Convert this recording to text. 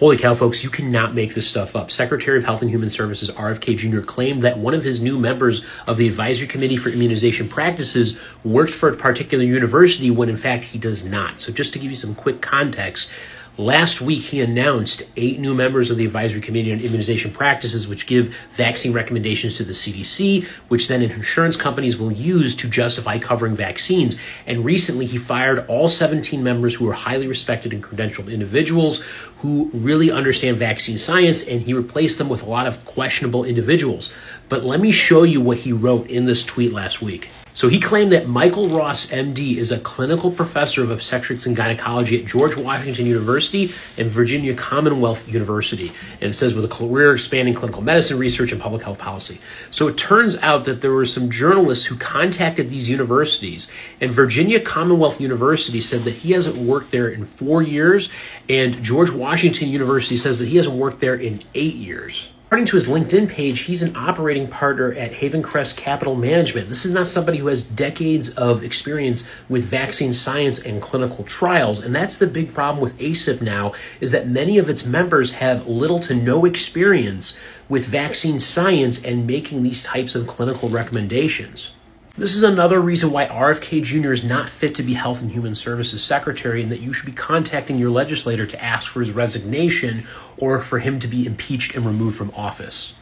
Holy cow, folks, you cannot make this stuff up. Secretary of Health and Human Services RFK Jr. claimed that one of his new members of the Advisory Committee for Immunization Practices worked for a particular university when in fact he does not. So just to give you some quick context, last week he announced 8 new members of the Advisory Committee on Immunization Practices, which give vaccine recommendations to the CDC, which then insurance companies will use to justify covering vaccines. And recently he fired all 17 members who are highly respected and credentialed individuals who really understand vaccine science, and he replaced them with a lot of questionable individuals. But let me show you what he wrote in this tweet last week. So he claimed that Michael Ross, MD, is a clinical professor of obstetrics and gynecology at George Washington University and Virginia Commonwealth University. And it says with a career expanding clinical medicine research and public health policy. So it turns out that there were some journalists who contacted these universities, and Virginia Commonwealth University said that he hasn't worked there in 4 years, and George Washington University says that he hasn't worked there in 8 years. According to his LinkedIn page, he's an operating partner at Haven Crest Capital Management. This is not somebody who has decades of experience with vaccine science and clinical trials. And that's the big problem with ACIP now, is that many of its members have little to no experience with vaccine science and making these types of clinical recommendations. This is another reason why RFK Jr. is not fit to be Health and Human Services Secretary, and that you should be contacting your legislator to ask for his resignation or for him to be impeached and removed from office.